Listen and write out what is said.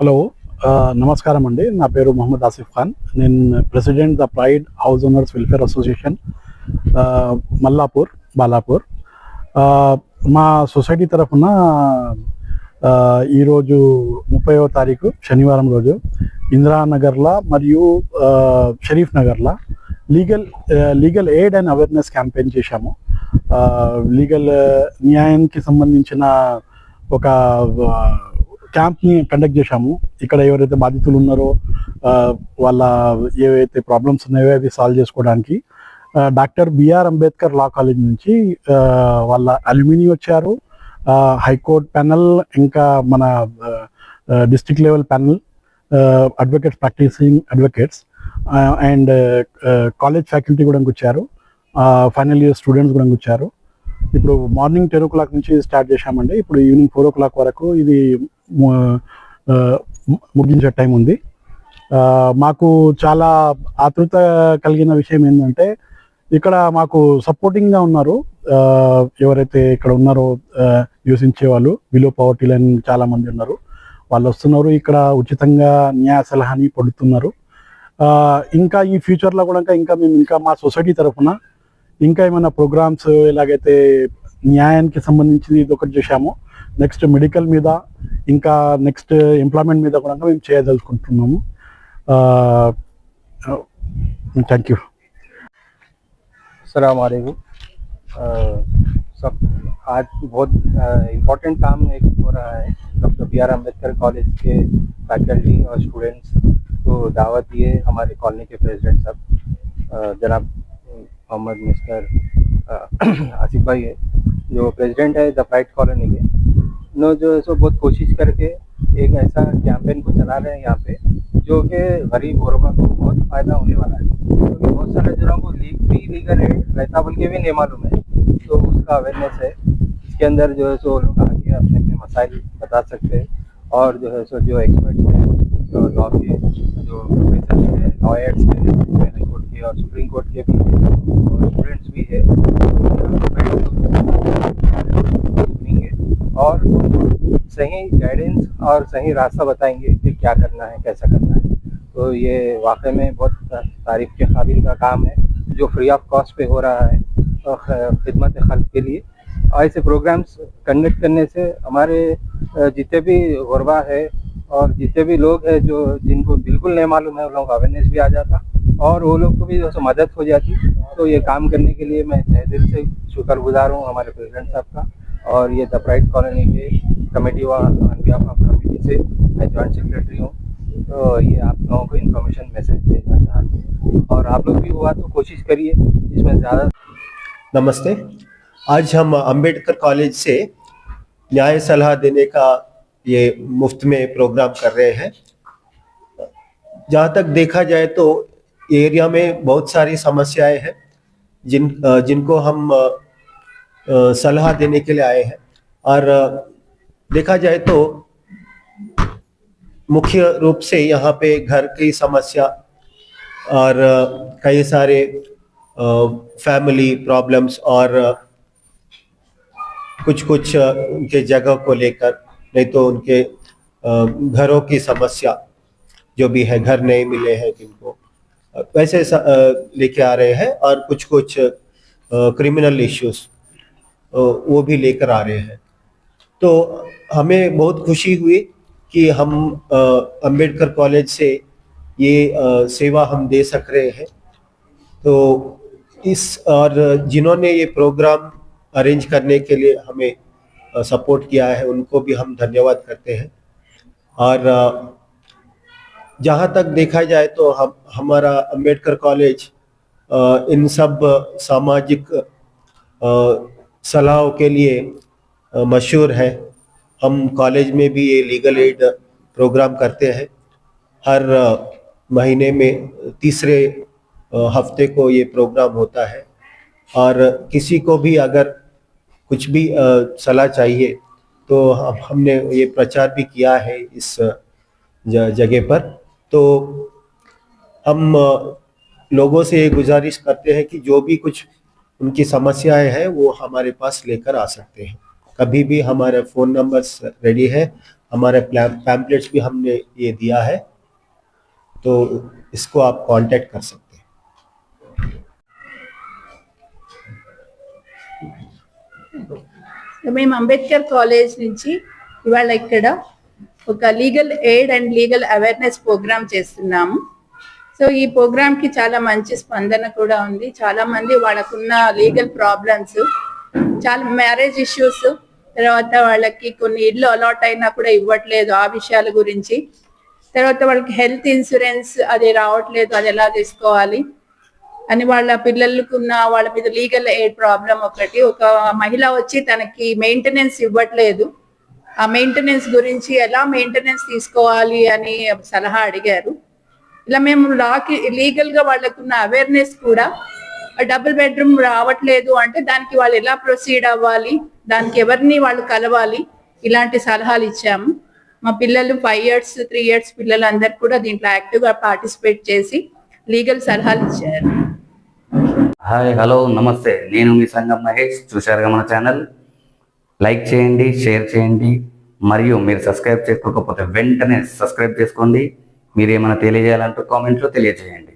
Hello నమస్కారం అండి. నా పేరు మొహమ్మద్ ఆసిఫ్ ఖాన్. నేను president the pride house owners welfare association Mallapur, Balapur. మా సొసైటీ తరఫున ఈరోజు 30వ తారీఖు శనివారం రోజు ఇందిరానగర్లో మరియు షరీఫ్ నగర్లో legal aid and awareness campaign చేశాము. లీగల్ న్యాయానికి సంబంధించిన ఒక క్యాంప్ని కండక్ట్ చేశాము. ఇక్కడ ఎవరైతే బాధితులు ఉన్నారో వాళ్ళ ఏవైతే ప్రాబ్లమ్స్ ఉన్నాయో అవి సాల్వ్ చేసుకోవడానికి doctor BR Ambedkar law college నుంచి వాళ్ళ అల్యూమిని వచ్చారు, హైకోర్టు ప్యానల్, ఇంకా మన district level panel advocates, practising advocates and college faculty కూడా వచ్చారు, ఫైనల్ ఇయర్ స్టూడెంట్స్ కూడా వచ్చారు. ఇప్పుడు మార్నింగ్ 10 o'clock నుంచి స్టార్ట్ చేశామండి. ఇప్పుడు ఈవినింగ్ 4 o'clock వరకు ఇది ముగించే టైం ఉంది. మాకు చాలా ఆతృత కలిగిన విషయం ఏంటంటే ఇక్కడ మాకు సపోర్టింగ్గా ఉన్నారు. ఎవరైతే ఇక్కడ ఉన్నారో నివసించే వాళ్ళు బిలో పవర్టీ లైన్ చాలామంది ఉన్నారు. వాళ్ళు వస్తున్నారు, ఇక్కడ ఉచితంగా న్యాయ సలహాని పొందుతున్నారు. ఇంకా ఈ ఫ్యూచర్లో కూడా ఇంకా మా సొసైటీ తరఫున ఇంకా ఏమైనా ప్రోగ్రామ్స్ ఎలాగైతే న్యాయానికి సంబంధించి ఇది ఒకటి చేశామో, నెక్స్ట్ మెడికల్ మీద, ఇంకా నెక్స్ట్ ఎంప్లాయ్మెంట్ మీద కూడా మేము చేయదలుచుకుంటున్నాము. Thank you. अस्सलाम वालेकुम। सब आज बहुत इम्पोर्टेंट काम एक हो रहा है। Doctor B R. अम्बेडकर कॉलेज के फैकल्टी और स्टूडेंट्स को दावत दिए हमारे कॉलोनी के प्रेसिडेंट साहब जनाब मोहम्मद मिस्टर आसिफ भाई है, जो प्रेसिडेंट है द प्राइड कॉलोनी के। उन्होंने जो है सो बहुत कोशिश करके एक ऐसा कैंपेन को चला रहे हैं यहाँ पे, जो कि गरीब गुरबा को बहुत फ़ायदा होने वाला है, क्योंकि तो बहुत सारे जनों को लीगल एड रहता बोल के भी नहीं मालूम है, तो उसका अवेयरनेस है। इसके अंदर जो है सो लोग आके अपने अपने मसाइल बता सकते हैं, और जो है सो जो एक्सपर्ट हैं, जो लॉ के जो प्रोफेसर हैं, लॉयर्स हैं, हाई कोर्ट के और सुप्रीम कोर्ट के भी हैं, और स्टूडेंट्स भी है, सुनेंगे और सही गाइडेंस और सही रास्ता बताएंगे कि क्या करना है, कैसा करना है। तो ये वाकई में बहुत तारीफ़ के काबिल का काम है, जो फ्री ऑफ कॉस्ट पे हो रहा है और खिदमत खल्क के लिए। और ऐसे प्रोग्राम्स कंडक्ट करने से हमारे जितने भी गुरबा है और जितने भी लोग हैं जो जिनको बिल्कुल नहीं मालूम है, उन लोगों को अवेयरनेस भी आ जाता और वो लोग को भी जो मदद हो जाती। तो ये काम करने के लिए मैं तहे दिल से शुक्रगुजार हूँ हमारे प्रेसिडेंट साहब का, और ये द प्राइड कॉलोनी के committee on behalf of committee से मैं जॉइंट सेक्रेटरी हूँ। तो ये आप लोगों को इन्फॉर्मेशन मैसेज देना चाहते हैं, और आप लोग भी हुआ तो कोशिश करिए इसमें ज़्यादा। नमस्ते। आज हम अंबेडकर कॉलेज से न्याय सलाह देने का ये मुफ्त में प्रोग्राम कर रहे हैं। जहाँ तक देखा जाए तो एरिया में बहुत सारी समस्याएं हैं जिनको हम सलाह देने के लिए आए हैं। और देखा जाए तो मुख्य रूप से यहाँ पे घर की समस्या और कई सारे फैमिली प्रॉब्लम्स और कुछ उनके जगह को लेकर, नहीं तो उनके घरों की समस्या जो भी है, घर नहीं मिले हैं जिनको, वैसे लेके आ रहे हैं। और कुछ क्रिमिनल इश्यूज वो भी लेकर आ रहे हैं। तो हमें बहुत खुशी हुई कि हम अंबेडकर कॉलेज से ये सेवा हम दे सक रहे हैं। तो और जिन्होंने ये प्रोग्राम अरेंज करने के लिए हमें सपोर्ट किया है, उनको भी हम धन्यवाद करते हैं। और जहाँ तक देखा जाए तो हमारा अंबेडकर कॉलेज इन सब सामाजिक सलाहों के लिए मशहूर है। हम कॉलेज में भी ये लीगल एड प्रोग्राम करते हैं। हर महीने में तीसरे हफ्ते को ये प्रोग्राम होता है, और किसी को भी अगर कुछ भी सलाह चाहिए तो हमने ये प्रचार भी किया है इस जगह पर। तो हम लोगों से ये गुजारिश करते हैं कि जो भी कुछ उनकी समस्याएं हैं वो हमारे पास लेकर आ सकते हैं। कभी भी हमारे फ़ोन नंबर्स रेडी है, हमारे पैम्पलेट्स भी हमने ये दिया है, तो इसको आप कांटेक्ट कर सकते हैं। మేము అంబేద్కర్ కాలేజ్ నుంచి ఇవాళ ఇక్కడ ఒక legal aid and legal awareness programme చేస్తున్నాము. సో ఈ ప్రోగ్రామ్కి చాలా మంచి స్పందన కూడా ఉంది. చాలా మంది వాళ్ళకున్న లీగల్ ప్రాబ్లమ్స్, చాలా మ్యారేజ్ ఇష్యూస్, తర్వాత వాళ్ళకి కొన్ని ఇల్లు అలాట్ అయినా కూడా ఇవ్వట్లేదు ఆ విషయాల గురించి, తర్వాత వాళ్ళకి హెల్త్ ఇన్సూరెన్స్ అది రావట్లేదు, అది ఎలా తీసుకోవాలి అని, వాళ్ళ పిల్లలకున్న వాళ్ళ మీద లీగల్ ఎయిడ్ ప్రాబ్లం ఒకటి. ఒక మహిళ వచ్చి తనకి మెయింటెనెన్స్ ఇవ్వట్లేదు, ఆ మెయింటెనెన్స్ గురించి ఎలా మెయింటెనెన్స్ తీసుకోవాలి అని సలహా అడిగారు. ఇలా మేము లీగల్గా వాళ్ళకున్న అవేర్నెస్ కూడా, డబుల్ బెడ్రూమ్ రావట్లేదు అంటే దానికి వాళ్ళు ఎలా ప్రొసీడ్ అవ్వాలి, దానికి ఎవరిని వాళ్ళు కలవాలి, ఇలాంటి సలహాలు ఇచ్చాము. మా పిల్లలు 5 years 3 years పిల్లలందరూ కూడా దీంట్లో యాక్టివ్గా పార్టిసిపేట్ చేసి లీగల్ సలహాలు ఇచ్చారు. హాయ్, హలో, నమస్తే. నేను మీ సంగం మహేష్. చూశారుగా మన ఛానల్. లైక్ చేయండి, షేర్ చేయండి, మరియు మీరు సబ్స్క్రైబ్ చేసుకోకపోతే వెంటనే సబ్స్క్రైబ్ చేసుకోండి. మీరు ఏమైనా తెలియజేయాలంటూ కామెంట్లో తెలియజేయండి.